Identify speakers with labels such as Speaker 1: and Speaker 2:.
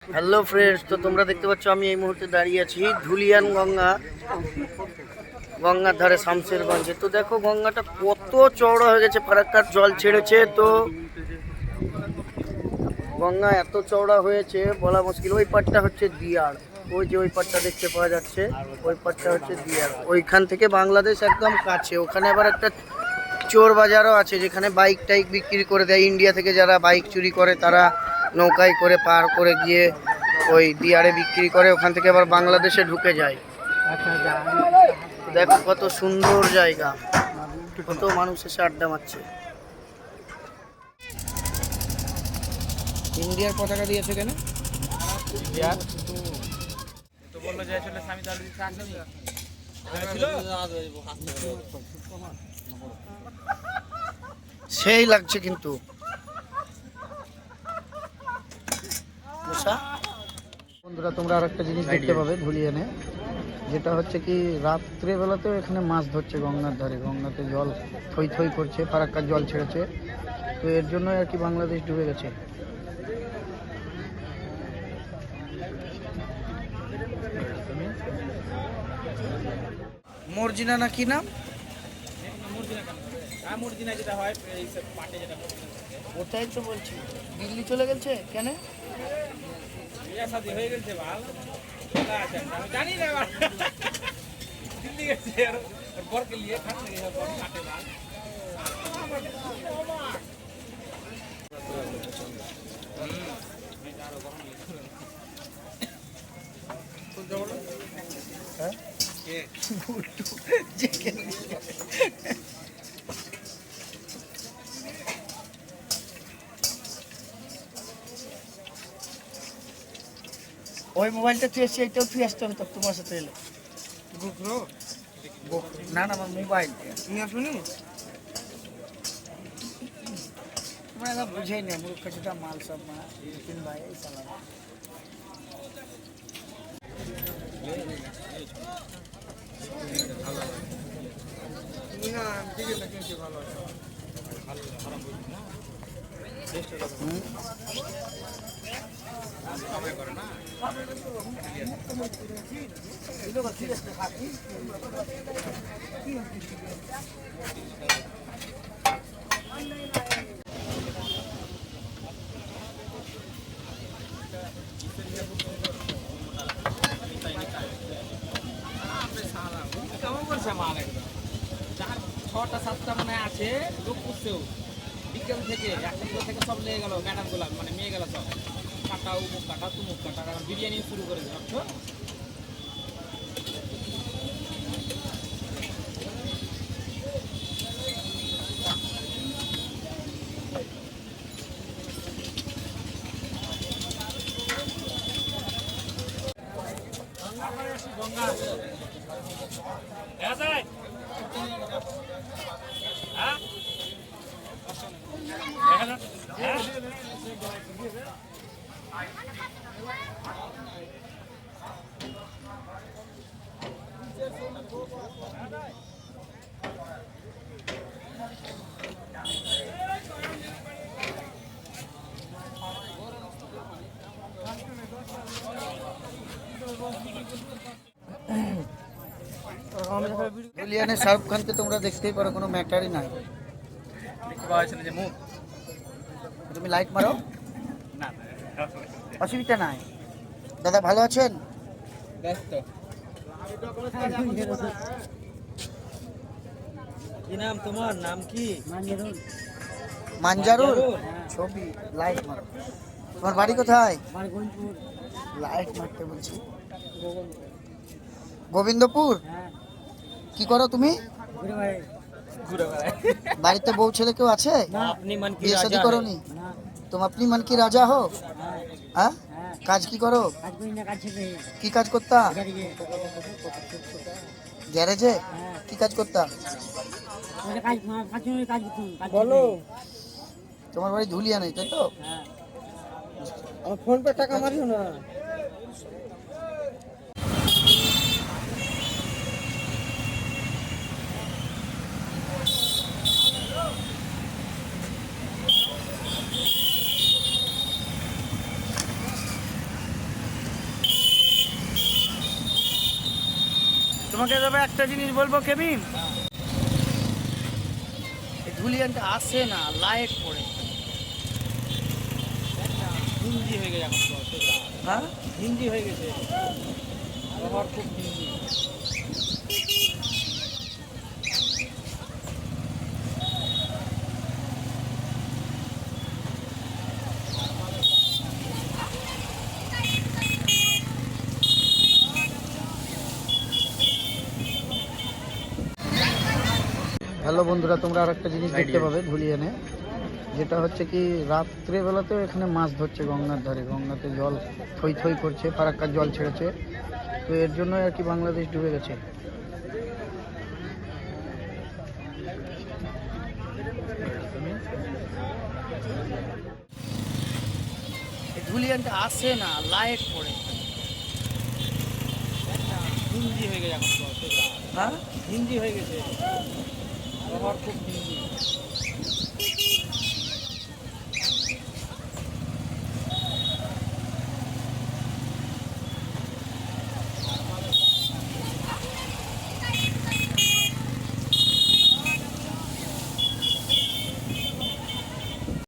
Speaker 1: Hello friends, তো তোমরা দেখতে পাচ্ছ আমি এই মুহূর্তে দাঁড়িয়ে আছি ধুলিয়ান গঙ্গার ধারে শামশেরগঞ্জে। তো দেখো গঙ্গাটা কত চওড়া হয়ে গেছে, ফারাক্কার জল ছেড়েছে। তো গঙ্গা এত চওড়া হয়েছে বলা মুশকিল। ওই পাটটা হচ্ছে দিয়ার, ওই যে ওই পাটটা দেখতে পাওয়া যাচ্ছে, ওই পাটটা হচ্ছে দিয়ার। ওইখান থেকে বাংলাদেশ একদম কাছে। ওখানে আবার একটা চোর বাজারও আছে, যেখানে বাইক টাইক বিক্রি করে দেয়। ইন্ডিয়া থেকে যারা বাইক চুরি করে তারা নৌকায় করে পার করে গিয়ে ওই দিয়ারে বিক্রি করে, ওখান থেকে আবার বাংলাদেশে ঢুকে যায়। দেখো কত সুন্দর জায়গা, কত মানুষ এসে আড্ডা মারছে। ইন্ডিয়ার পতাকা দিয়েছে কেন? সেই লাগছে কিন্তু বন্ধুরা, তোমরা আর একটা জিনিস দেখতে পাবে ধুলিয়ানে, যেটা হচ্ছে কি রাত্রেবেলাতেও এখানে মাছ ধরছে গঙ্গার ধারে। গঙ্গাতে জল থই থই করছে, ফারাক্কার জল ছেড়েছে, তো এর জন্য আর কি বাংলাদেশ ডুবে গেছে। মর্জিনা না কি নাম? ওটাই তো বলছি, দিল্লি চলে গেছে কেন?
Speaker 2: হয়ে গেছে ভালো জানি না দিল্লি গেছে বরকে নিয়ে খাটতে গেছে কাটে ভালো।
Speaker 1: ওই মোবাইলটা তুই এসে এটাও তুই আসতে হবে তো তোমার সাথে এলে। না না, আমার মোবাইল নিয়ে আসুনি, তোমরা বুঝেই না মূর্খ যেটা মাল সব মাল তিন ভাই এই চালাম।
Speaker 2: কেমন করছে মাল একদম 6টা-7টা মনে আছে লোক করছেও বিকেল থেকে 1টা থেকে সব লেগে গেল ম্যাডাম গুলা, মানে মেয়ে গেল সব কাটা উমুক কাটা তুমুক কাটা, কারণ বিরিয়ানি শুরু করে দিচ্ছ।
Speaker 1: ধুলিয়ানে শাহরুখ খানকে তোমরা দেখতেই পারো, কোনো ম্যাটারই নাই। তুমি লাইট মারো, অসুবিধা নাই। দাদা ভালো আছেন?
Speaker 2: কি নাম তোমার? নাম কি?
Speaker 1: মানজারুল। ছবি লাইট মারো। তোমার বাড়ি কোথায়? লাইট মারতে বলছি। গোবিন্দপুর। কি করো তুমি? বাড়িতে বউ ছেলে কেউ আছে? বিয়ে শাদী করোনি? तुम अपनी मन की राजा हो? हाँ, কাজ কি করো? কি কাজ করতা? গ্যারেজে কি কাজ করতা? বলো। তোমার বাড়ি ধুলিয়ানে, তাই তো? আমার ফোন পে টাকা মারিও না। তোমাকে তবে একটা জিনিস বলবো কেবিন, এই ধুলিয়ানটা আসে না, লাইট পড়ে।
Speaker 2: হিন্দি হয়ে গেছে এখন তো সোজা।
Speaker 1: হ্যাঁ,
Speaker 2: হিন্দি হয়ে গেছে, ব্যবহার খুব হিন্দি।
Speaker 1: হ্যালো বন্ধুরা, তোমরা আর একটা জিনিস দেখতে পাবে ধুলিয়ানে, যেটা হচ্ছে কি রাত্রেবেলাতেও এখানে মাছ ধরছে গঙ্গার ধারে। গঙ্গাতে জল থই থই করছে, ফারাক্কার জল ছেড়েছে, তো এর জন্যই আর কি বাংলাদেশ ডুবে গেছে। এই ধুলিয়ানটা আসে না, লাইট পড়ে।
Speaker 2: হিন্দি হয়ে গেছে এখন তো সোজা।
Speaker 1: হ্যাঁ,
Speaker 2: হিন্দি হয়ে গেছে, ব্যবহার খুব হিন্দি।